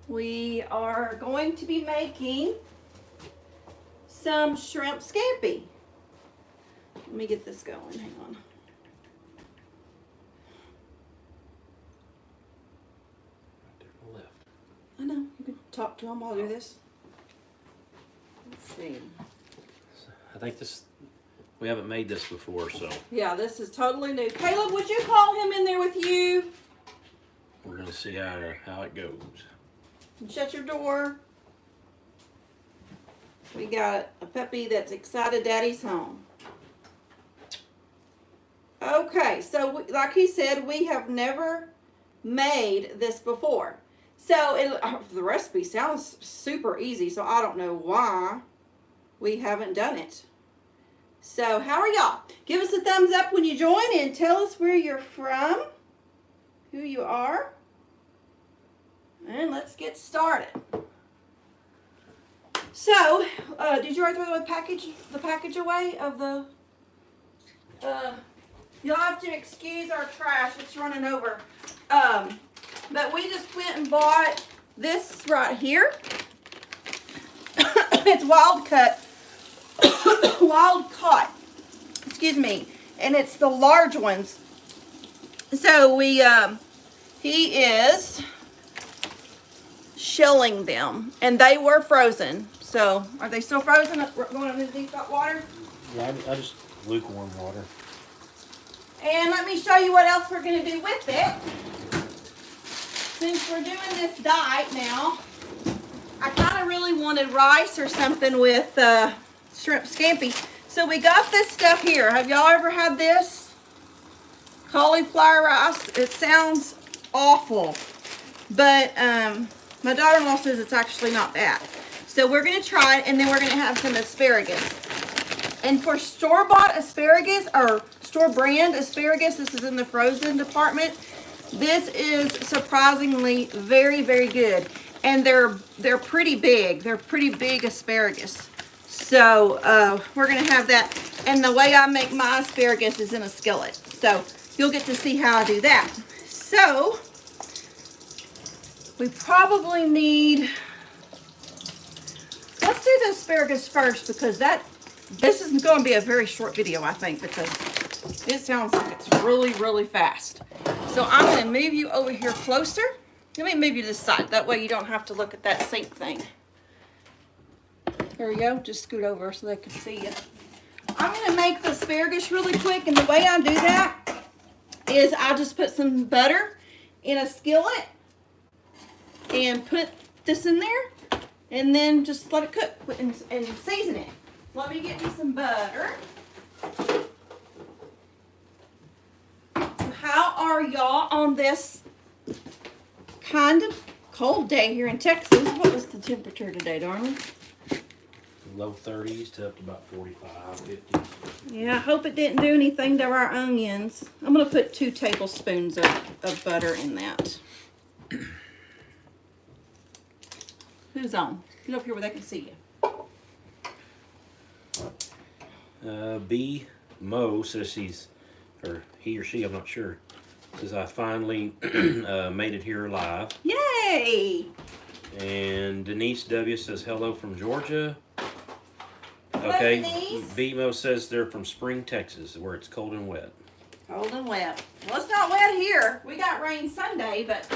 We are going to be making some shrimp scampi. Let me get this going, hang on. Right there on the left. I know, you can talk to them while I do this. Let's see. I think we haven't made this before, so. Yeah, this is totally new. Caleb, would you call him in there with you? We're gonna see how it goes. And shut your door. We got a puppy that's excited Daddy's home. Okay, so like he said, we have never made this before. So the recipe sounds super easy, so I don't know why we haven't done it. So how are y'all? Give us a thumbs up when you join and tell us where you're from, who you are, and let's get started. So, did you already throw the package away of the, you'll have to excuse our trash, it's running over. But we just went and bought this right here. It's wild caught, excuse me, and it's the large ones. So he is shelling them, and they were frozen. So are they still frozen? Going into deep hot water? Yeah, I just lukewarm water. And let me show you what else we're going to do with it. Since we're doing this diet now, I kind of really wanted rice or something with shrimp scampi. So we got this stuff here. Have y'all ever had this? Cauliflower rice. It sounds awful, but my daughter-in-law says it's actually not bad. So we're going to try it, and then we're going to have some asparagus. And for store-bought asparagus or store-brand asparagus, this is in the frozen department. This is surprisingly very, very good. And they're pretty big. They're pretty big asparagus. So we're going to have that. And the way I make my asparagus is in a skillet. So you'll get to see how I do that. So we probably need, let's do the asparagus first, because this is going to be a very short video, I think, because it sounds like it's really, really fast. So I'm going to move you over here closer. Let me move you to this side. That way you don't have to look at that sink thing. There we go. Just scoot over so they can see you. I'm going to make the asparagus really quick, and the way I do that is I just put some butter in a skillet and put this in there, and then just let it cook and season it. Let me get me some butter. How are y'all on this kind of cold day here in Texas? What was the temperature today, darling? Low 30s to up to about 45, 50. Yeah, I hope it didn't do anything to our onions. I'm going to put 2 tablespoons of butter in that. Who's on? Get up here where they can see you. B. Mo says he or she, I'm not sure, says I finally made it here live. Yay! And Denise W says hello from Georgia. Hello, Okay, Denise. B. Mo says they're from Spring, Texas, where it's cold and wet. Cold and wet. Well, it's not wet here. We got rain Sunday, but...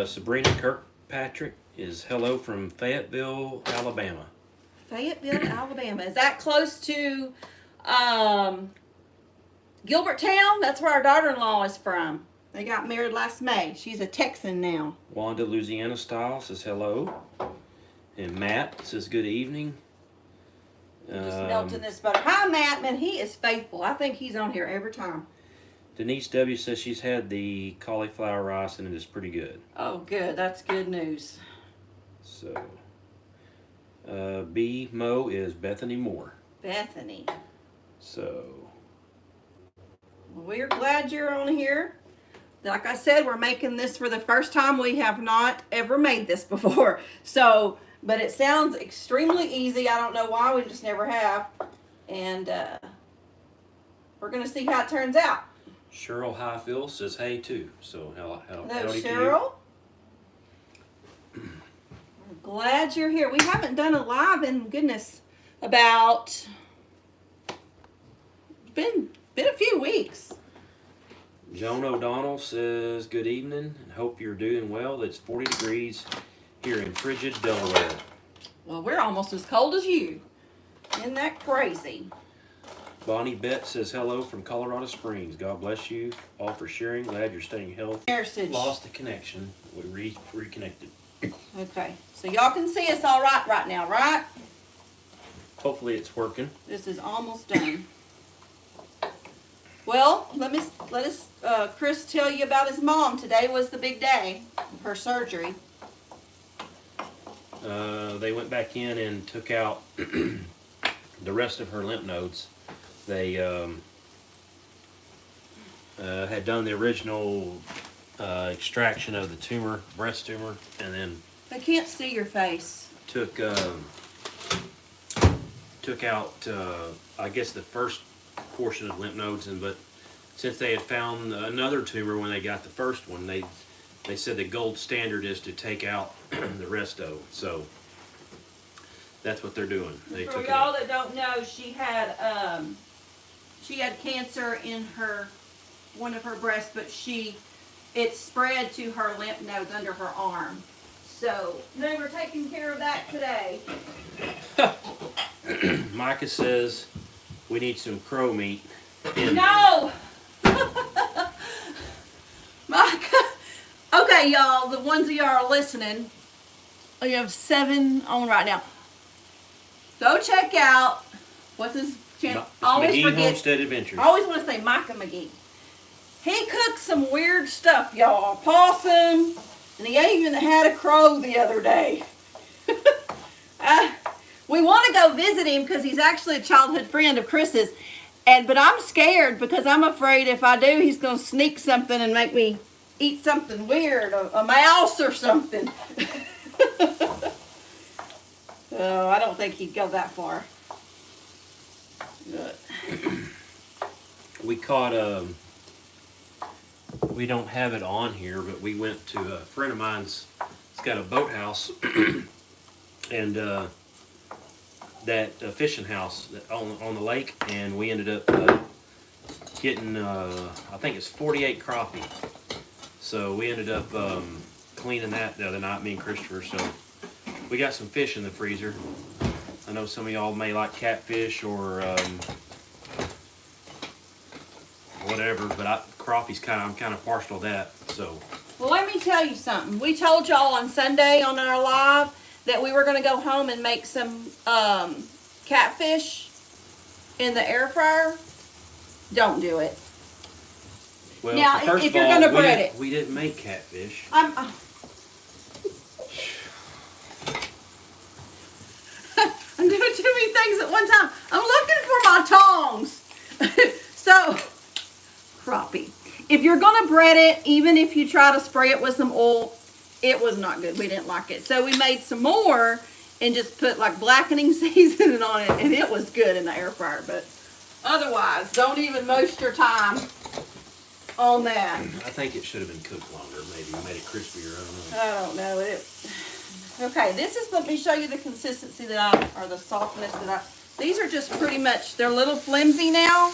Sabrina Kirkpatrick is hello from Fayetteville, Alabama. Fayetteville, Alabama. Is that close to Gilbertown? That's where our daughter-in-law is from. They got married last May. She's a Texan now. Wanda Louisiana Style says hello. And Matt says good evening. Just melting this butter. Hi, Matt. Man, he is faithful. I think he's on here every time. Denise W says she's had the cauliflower rice and it is pretty good. Oh, good. That's good news. So, B. Mo is Bethany Moore. Bethany. So, Well, we're glad you're on here. Like I said, we're making this for the first time. We have not ever made this before. So, but it sounds extremely easy. I don't know why. We just never have. And we're going to see how it turns out. Cheryl Highfield says hey too. So, hello Hello, to you. Cheryl. Glad you're here. We haven't done a live in, goodness, about, been a few weeks. Joan O'Donnell says, good evening and hope you're doing well. It's 40 degrees here in frigid Delaware. Well, we're almost as cold as you. Isn't that crazy? Bonnie Bett says hello from Colorado Springs. God bless you all for sharing. Glad you're staying healthy. Heritage. Lost the connection. We reconnected. Okay, so y'all can see us all right now, right? Hopefully it's working. This is almost done. Well, let us Chris tell you about his mom. Today was the big day of her surgery. They went back in and took out the rest of her lymph nodes. They had done the original extraction of the tumor, breast tumor, and then I can't see your face. took out I guess the first portion of lymph nodes, but since they had found another tumor when they got the first one, they said the gold standard is to take out the rest of it. So that's what they're doing. They For took y'all it out. that don't know, she had cancer in one of her breasts, but it spread to her lymph nodes under her arm. So they were taking care of that today. Micah says we need some crow meat. No! Micah. Okay, y'all, the ones of y'all are listening, you have 7 on right now. Go check out, what's his channel? McGee Homestead Adventures. I always want to say Micah McGee. He cooks some weird stuff, y'all. Possum, and he even had a crow the other day. We want to go visit him because he's actually a childhood friend of Chris's. But I'm scared because I'm afraid if I do, he's going to sneak something and make me eat something weird, a mouse or something. Oh, I don't think he'd go that far. Good. We caught we don't have it on here, but we went to a friend of mine's. It's got a boathouse and that fishing house on the lake, and we ended up getting I think it's 48 crappie. So we ended up cleaning that the other night, me and Christopher. So we got some fish in the freezer. I know some of y'all may like catfish or whatever, but crappie's I'm kind of partial to that. So. Well, let me tell you something. We told y'all on Sunday on our live that we were going to go home and make some catfish in the air fryer. Don't do it. Well, now, first if of you're all, going to bread it. We didn't make catfish. I'm doing too many things at one time. I'm looking for my tongs. So, crappie. If you're going to bread it, even if you try to spray it with some oil, it was not good. We didn't like it. So we made some more and just put like blackening seasoning on it, and it was good in the air fryer. But otherwise, don't even waste your time on that. I think it should have been cooked longer. Maybe made it crispier. I don't know. Okay, let me show you the consistency or the softness these are just pretty much, they're a little flimsy now.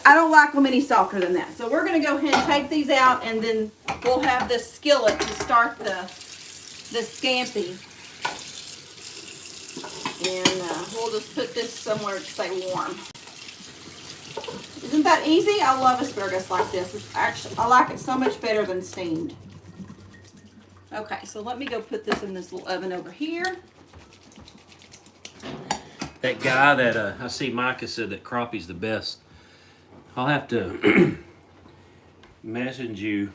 I don't like them any softer than that. So we're going to go ahead and take these out, and then we'll have this skillet to start the scampi. And we'll just put this somewhere to stay warm. Isn't that easy? I love asparagus like this. I like it so much better than steamed. Okay, so let me go put this in this little oven over here. That guy that I see Micah said that crappie's the best. I'll have to message you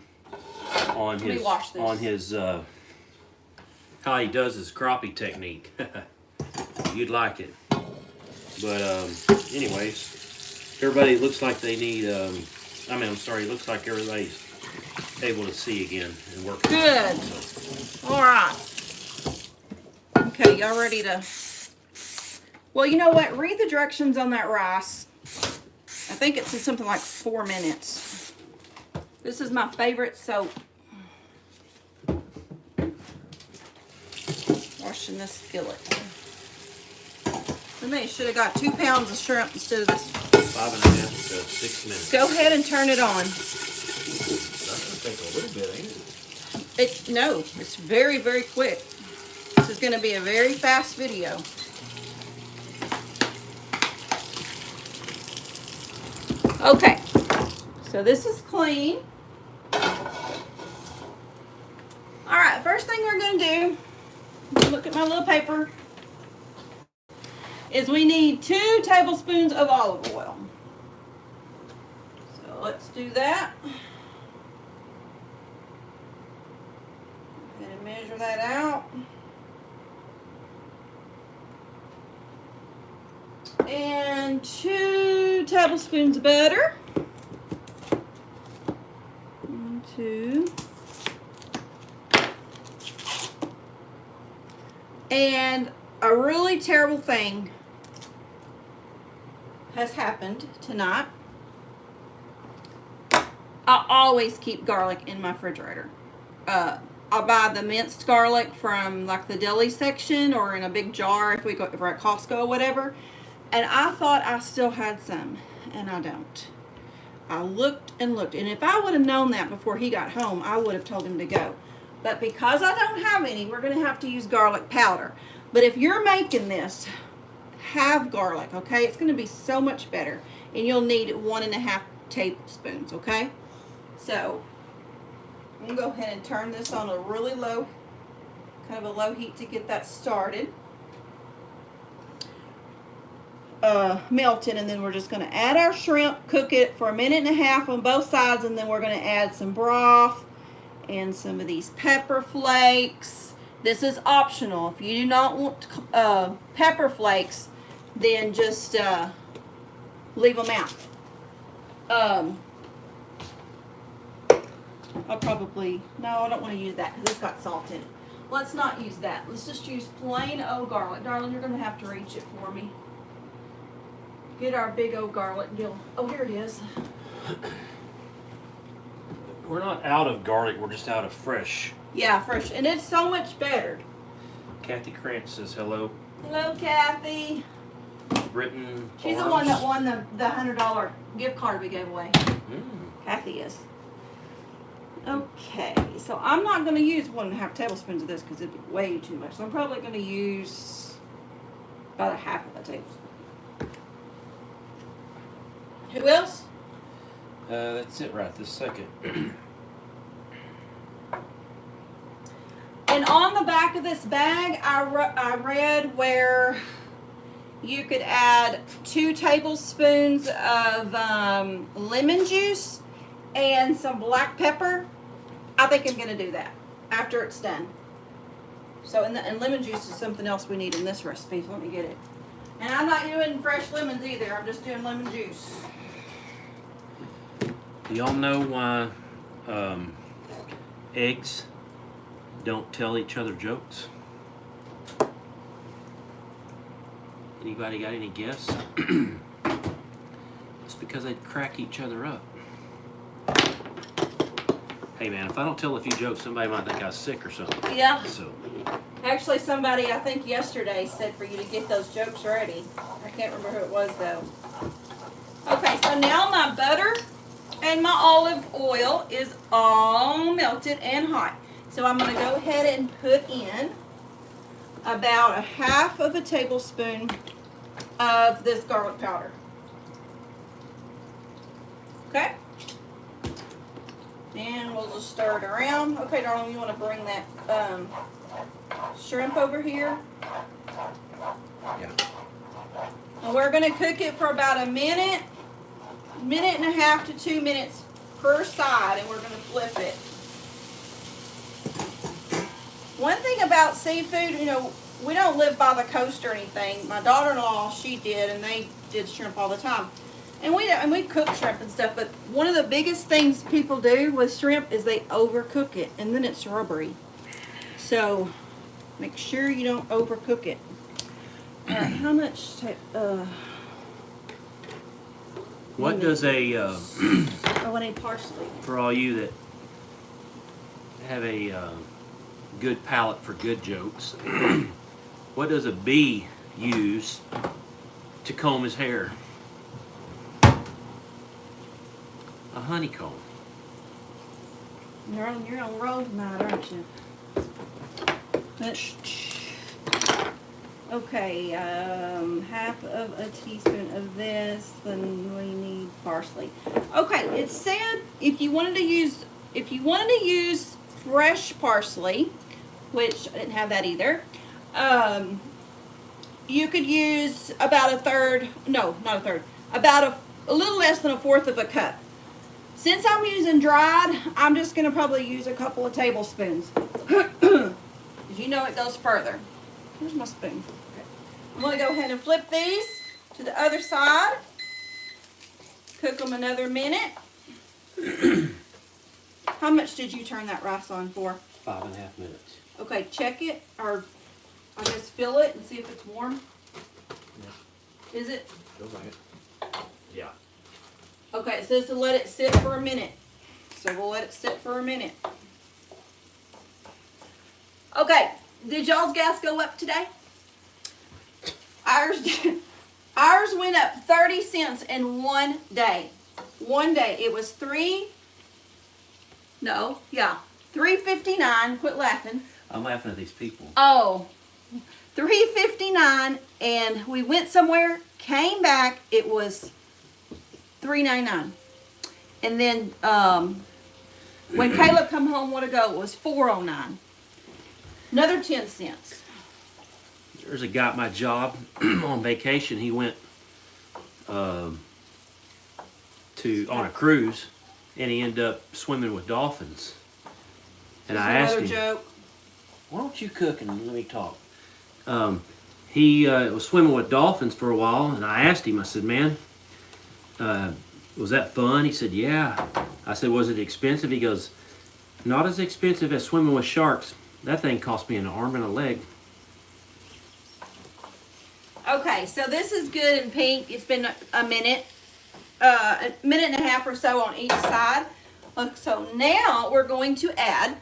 on his how he does his crappie technique. You'd like it. But anyways, everybody looks like they need. It looks like everybody's able to see again and work. Good. All right. Okay, y'all ready to? Well, you know what? Read the directions on that rice. I think it's something like 4 minutes. This is my favorite soap. gosh, in this skillet. And they should have got 2 pounds of shrimp instead of this. 5.5 to 6 minutes. Go ahead and turn it on. That's gonna take a little bit, ain't it? No, it's very, very quick. This is going to be a very fast video. Okay, so this is clean. All right, first thing we're going to do, look at my little paper, is we need 2 tablespoons of olive oil. So let's do that. And measure that out. And 2 tablespoons of butter. 1, 2. And a really terrible thing has happened tonight. I always keep garlic in my refrigerator. I'll buy the minced garlic from like the deli section or in a big jar if we're at Costco or whatever. And I thought I still had some, and I don't. I looked and looked, and if I would have known that before he got home, I would have told him to go. But because I don't have any, we're going to have to use garlic powder. But if you're making this, have garlic, okay? It's going to be so much better, and you'll need 1.5 tablespoons, okay? So I'm going to go ahead and turn this on a really low, kind of a low heat to get that started. Melted, and then we're just going to add our shrimp, cook it for 1.5 minutes on both sides, and then we're going to add some broth and some of these pepper flakes. This is optional. If you do not want pepper flakes, then just leave them out. I don't want to use that because it's got salt in it. Let's not use that. Let's just use plain old garlic. Darling, you're going to have to reach it for me. Get our big old garlic gill. Oh, here it is. We're not out of garlic, we're just out of fresh. Yeah, fresh. And it's so much better. Kathy Krantz says hello. Hello, Kathy. Britain. She's the one that won the $100 gift card we gave away. Kathy is. Okay, so I'm not going to use 1.5 tablespoons of this because it'd be way too much. So I'm probably going to use about 1/2 of a tablespoon. Who else? That's it right this second. And on the back of this bag, I read where you could add 2 tablespoons of lemon juice and some black pepper. I think I'm going to do that after it's done. So, and lemon juice is something else we need in this recipe, so let me get it. And I'm not doing fresh lemons either. I'm just doing lemon juice. Do y'all know why eggs don't tell each other jokes? Anybody got any guess? It's because they crack each other up. Hey man, if I don't tell a few jokes, somebody might think I was sick or something. Yeah. So. Actually, somebody, I think yesterday, said for you to get those jokes ready. I can't remember who it was, though. Okay, so now my butter and my olive oil is all melted and hot. So I'm going to go ahead and put in about 1/2 of a tablespoon of this garlic powder. Okay? And we'll just stir it around. Okay, darling, you want to bring that shrimp over here? Yeah. And we're going to cook it for about 1 minute, 1.5 to 2 minutes per side, and we're going to flip it. One thing about seafood, you know, we don't live by the coast or anything. My daughter-in-law, she did, and they did shrimp all the time. And we cook shrimp and stuff, but one of the biggest things people do with shrimp is they overcook it, and then it's rubbery. So make sure you don't overcook it. All right, how much? What does a oh, I need parsley. for all you that have a good palate for good jokes, What does a bee use to comb his hair? A honeycomb. You're on roll tonight, aren't you? Okay, half of a teaspoon of this, then we need parsley. Okay, it said if you wanted to use fresh parsley, which I didn't have that either, you could use about a third, no, not a third, about a little less than a fourth of a cup. Since I'm using dried, I'm just going to probably use a couple of tablespoons. Because you know it goes further. Here's my spoon. Okay. I'm going to go ahead and flip these to the other side. Cook them another minute. How much did you turn that rice on for? 5.5 minutes. Okay, check it, or I guess fill it and see if it's warm. Yeah. Is it? Feels like it. Yeah. Okay, it says to let it sit for a minute. So we'll let it sit for a minute. Okay, did y'all's gas go up today? Ours went up 30 cents in one day. One day. It was $3.59. Quit laughing. I'm laughing at these people. Oh, $3.59, and we went somewhere, came back, it was $3.99. And then when Caleb come home, what ago, it was $4.09. Another 10 cents. There's a guy at my job on vacation. He went on a cruise, and he ended up swimming with dolphins. And I asked him, joke. "Why don't you cook and let me talk?" He was swimming with dolphins for a while, and I asked him. I said, "Man, was that fun?" He said, "Yeah." I said, "Was it expensive?" He goes, "Not as expensive as swimming with sharks. That thing cost me an arm and a leg." Okay, so this is good and pink. It's been a minute and a half or so on each side. So now we're going to add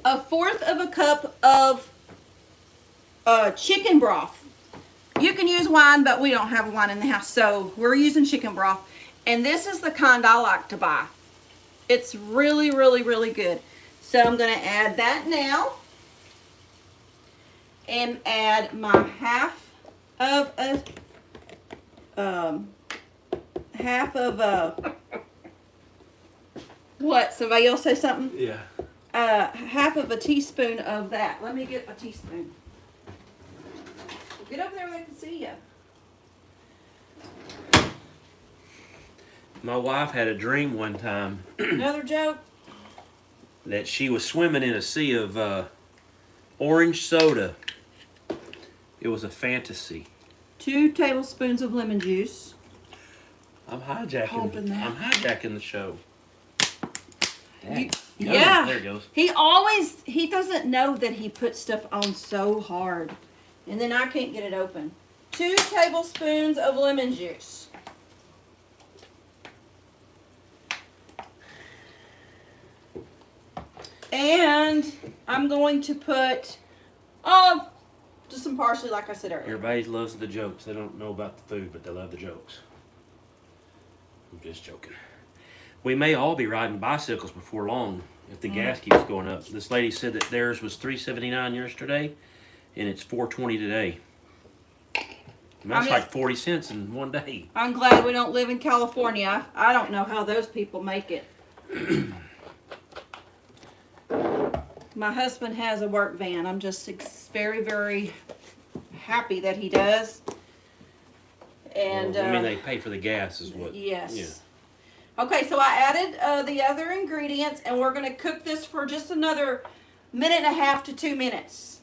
a fourth of a cup of chicken broth. You can use wine, but we don't have wine in the house, so we're using chicken broth. And this is the kind I like to buy. It's really, really, really good. So I'm going to add that now. And add my half of a what? Somebody else say something? Yeah. Half of a teaspoon of that. Let me get a teaspoon. Get over there where they can see you. My wife had a dream one time Another joke? that she was swimming in a sea of orange soda. It was a fantasy. 2 tablespoons of lemon juice. I'm hijacking the show. Dang. Yeah. There it goes. He doesn't know that he puts stuff on so hard. And then I can't get it open. 2 tablespoons of lemon juice. And I'm going to put, just some parsley like I said earlier. Everybody loves the jokes. They don't know about the food, but they love the jokes. I'm just joking. We may all be riding bicycles before long if the gas keeps going up. This lady said that theirs was $3.79 yesterday, and it's $4.20 today. And that's like 40 cents in one day. I'm glad we don't live in California. I don't know how those people make it. My husband has a work van. I'm just very, very happy that he does. And well, I mean, they pay for the gas is what. Yes. Yeah. Okay, so I added the other ingredients, and we're going to cook this for just another 1.5 to 2 minutes.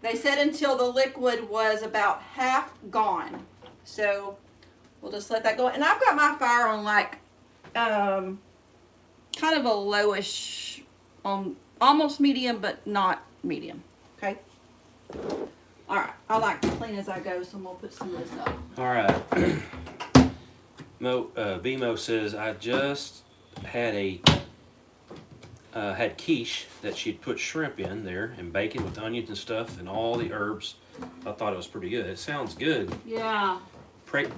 They said until the liquid was about half gone. So we'll just let that go. And I've got my fire on like kind of a lowish, almost medium, but not medium. Okay. All right. I like to clean as I go, so I'm gonna put some of this up. All right. BMO says I just had a had quiche that she'd put shrimp in there and bacon with onions and stuff and all the herbs. I thought it was pretty good. It sounds good. Yeah.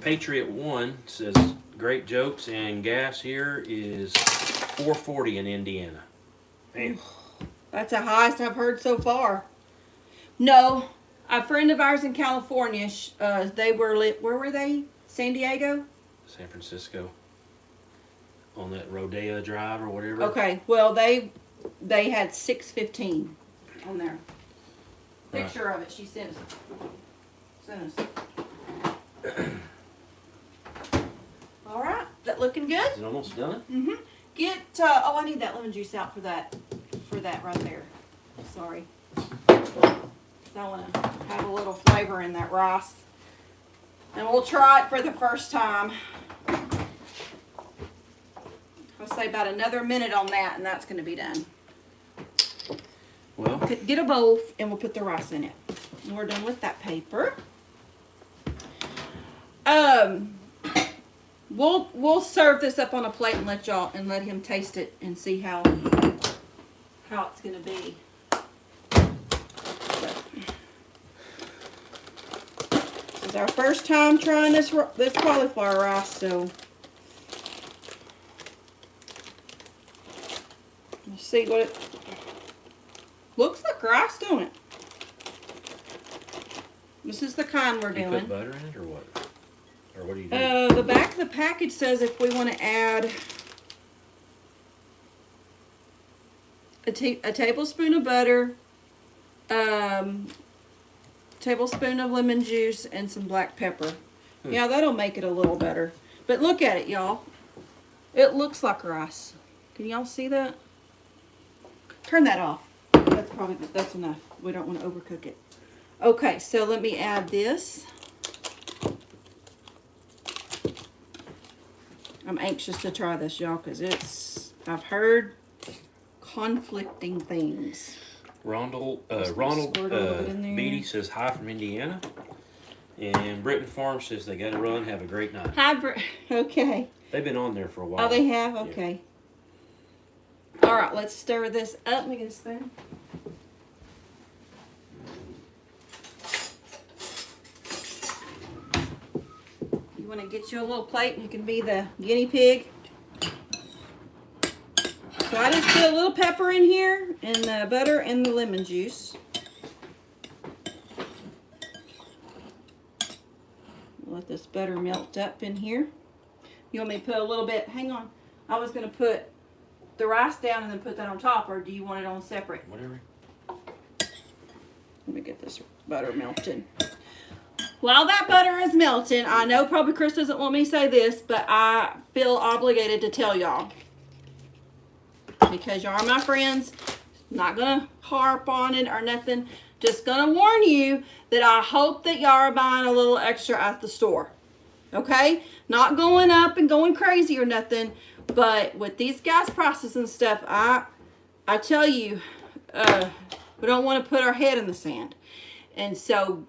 Patriot 1 says great jokes, and gas here is $4.40 in Indiana. Man. That's the highest I've heard so far. No, a friend of ours in California, they were, where were they? San Diego? San Francisco. On that Rodeo Drive or whatever. Okay, well, they had $6.15 on there. Picture of it, she sent us. All right, that looking good? Is it almost done? Mm-hmm. Get, oh, I need that lemon juice out for that right there. Sorry. I want to have a little flavor in that rice. And we'll try it for the first time. I'll say about another minute on that, and that's going to be done. Well, Get a bowl, and we'll put the rice in it. And we're done with that paper. We'll serve this up on a plate and let him taste it and see how it's going to be. This is our first time trying this cauliflower rice, so let's see what it looks like. Rice, don't it? This is the kind we're you doing. put butter in it or what? Or what do you do? The back of the package says if we want to add a tablespoon of butter, tablespoon of lemon juice, and some black pepper. Yeah, that'll make it a little better. But look at it, y'all. It looks like rice. Can y'all see that? Turn that off. That's enough. We don't want to overcook it. Okay, so let me add this. I'm anxious to try this, y'all, because I've heard conflicting things. Ronald squirt a little bit in there. Beatty says hi from Indiana. And Britton Farm says they got to run. Have a great night. Hi, okay. They've been on there for a while. Oh, they have? Okay. Yeah. All right, let's stir this up. Let me get a spoon. You want to get you a little plate and you can be the guinea pig. So I just put a little pepper in here and the butter and the lemon juice. Let this butter melt up in here. You want me to put a little bit, hang on. I was going to put the rice down and then put that on top, or do you want it on separate? Whatever. Let me get this butter melted. While that butter is melting, I know probably Chris doesn't want me to say this, but I feel obligated to tell y'all. Because y'all are my friends. Not going to harp on it or nothing. Just going to warn you that I hope that y'all are buying a little extra at the store. Okay? Not going up and going crazy or nothing. But with these gas prices and stuff, I tell you, we don't want to put our head in the sand. And so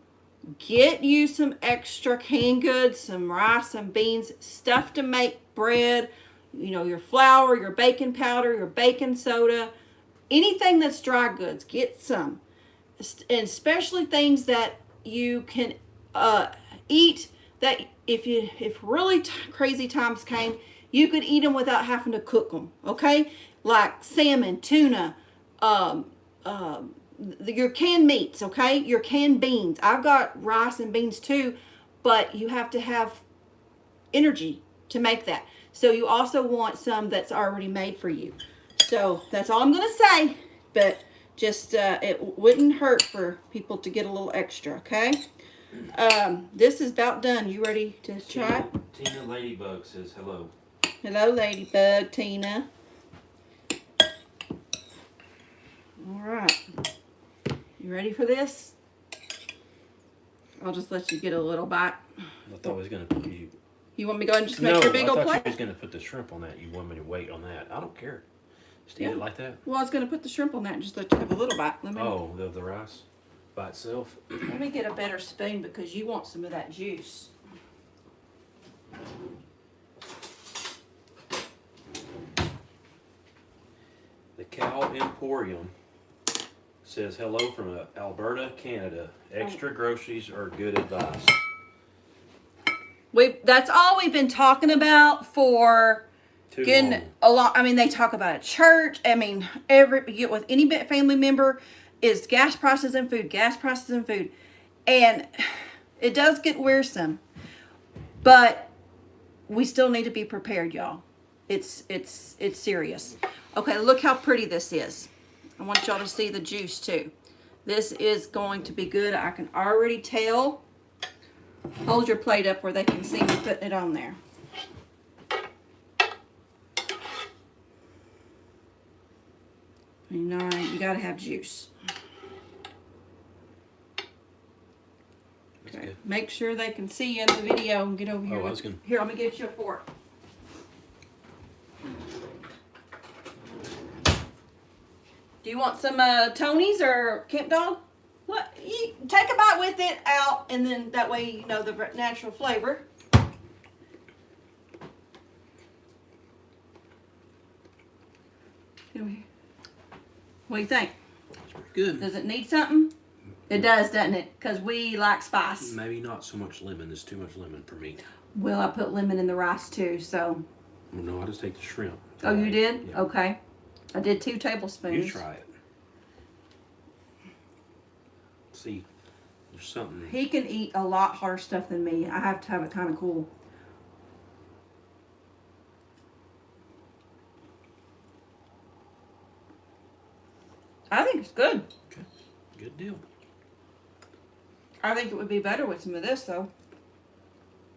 get you some extra canned goods, some rice, some beans, stuff to make bread, you know, your flour, your baking powder, your baking soda, anything that's dry goods, get some. And especially things that you can eat that if really crazy times came, you could eat them without having to cook them, okay? Like salmon, tuna, your canned meats, okay? Your canned beans. I've got rice and beans too, but you have to have energy to make that. So you also want some that's already made for you. So that's all I'm going to say, but just it wouldn't hurt for people to get a little extra, okay? This is about done. You ready to try it? Tina Ladybug says hello. Hello, Ladybug, Tina. All right. You ready for this? I'll just let you get a little bite. I thought I was going to... You want me to go and just make your big old plate? I thought you was going to put the shrimp on that. You want me to wait on that. I don't care. Just eat it like that. Well, I was going to put the shrimp on that and just let you have a little bite. Oh, the rice by itself. Let me get a better spoon because you want some of that juice. The Cow Emporium says hello from Alberta, Canada. Extra groceries are good advice. That's all we've been talking about for getting long. a lot. I mean, they talk about at church. I mean, with any family member is gas prices and food, and it does get wearisome. But we still need to be prepared, y'all. It's serious. Okay, look how pretty this is. I want y'all to see the juice too. This is going to be good. I can already tell. Hold your plate up where they can see me putting it on there. You know, you gotta have juice. Okay. Make sure they can see you in the video and get over here. Oh, I was gonna... Here, let me get you a fork. Do you want some Tony's or Camp Dog? What? You take a bite with it out, and then that way you know the natural flavor. What do you think? It's pretty good. Does it need something? It does, doesn't it? Because we like spice. Maybe not so much lemon. There's too much lemon for me. Well, I put lemon in the rice too, so. Well, no, I just take the shrimp. Oh, you did? Yeah. Okay. I did 2 tablespoons. You try it. See, there's something. He can eat a lot harder stuff than me. I have to have it kind of cool. I think it's good. Okay. Good deal. I think it would be better with some of this, though.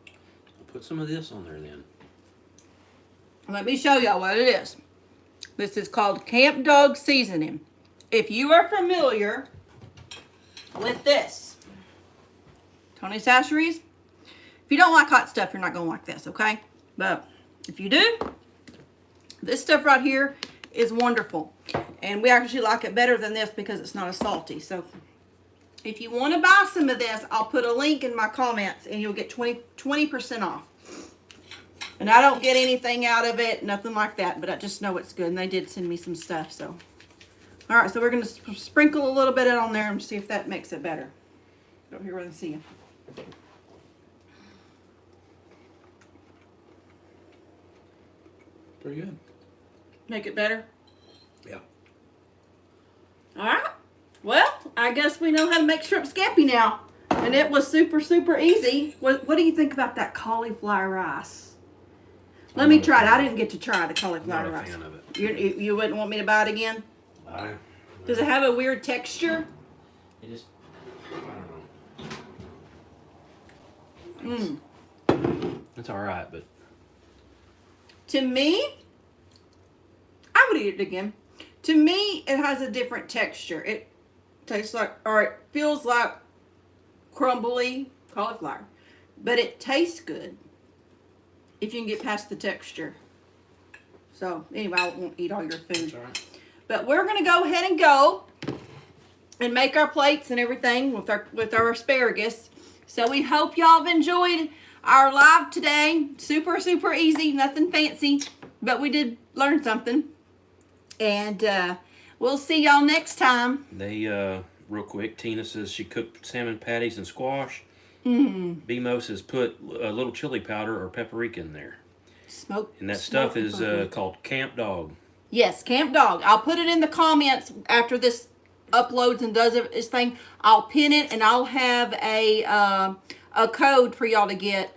I'll put some of this on there then. Let me show y'all what it is. This is called CampFog Seasoning. If you are familiar with this, Tony's Sasheries, if you don't like hot stuff, you're not going to like this, okay? But if you do, this stuff right here is wonderful. And we actually like it better than this because it's not as salty. So if you want to buy some of this, I'll put a link in my comments and you'll get 20% off. And I don't get anything out of it, nothing like that, but I just know it's good. And they did send me some stuff, so. All right, so we're going to sprinkle a little bit on there and see if that makes it better. Over here where they see you. Pretty good. Make it better? Yeah. All right. Well, I guess we know how to make shrimp scampi now. And it was super, super easy. What do you think about that cauliflower rice? Let me try it. I didn't get to try the cauliflower rice. I'm not a fan of it. You wouldn't want me to buy it again? Does it have a weird texture? It just, I don't know. It's all right, but. To me, I would eat it again. To me, it has a different texture. It tastes like, or it feels like crumbly cauliflower. But it tastes good if you can get past the texture. So, anyway, I won't eat all your food. It's all right. But we're going to go ahead and go and make our plates and everything with our asparagus. So we hope y'all have enjoyed our live today. Super, super easy. Nothing fancy. But we did learn something. And we'll see y'all next time. They, real quick, Tina says she cooked salmon patties and squash. BMO says put a little chili powder or paprika in there. And that stuff is called Camp Dog. Yes, Camp Dog. I'll put it in the comments after this uploads and does its thing. I'll pin it and I'll have a code for y'all to get.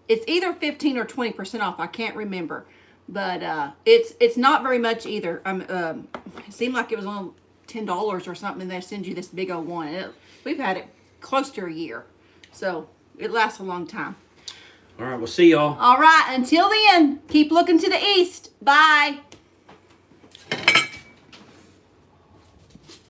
It's either 15 or 20% off. I can't remember, but it's not very much either. It seemed like it was on $10 or something, and they send you this big old one. We've had it close to a year, so it lasts a long time. All right, we'll see y'all. All right, until then, keep looking to the east. Bye.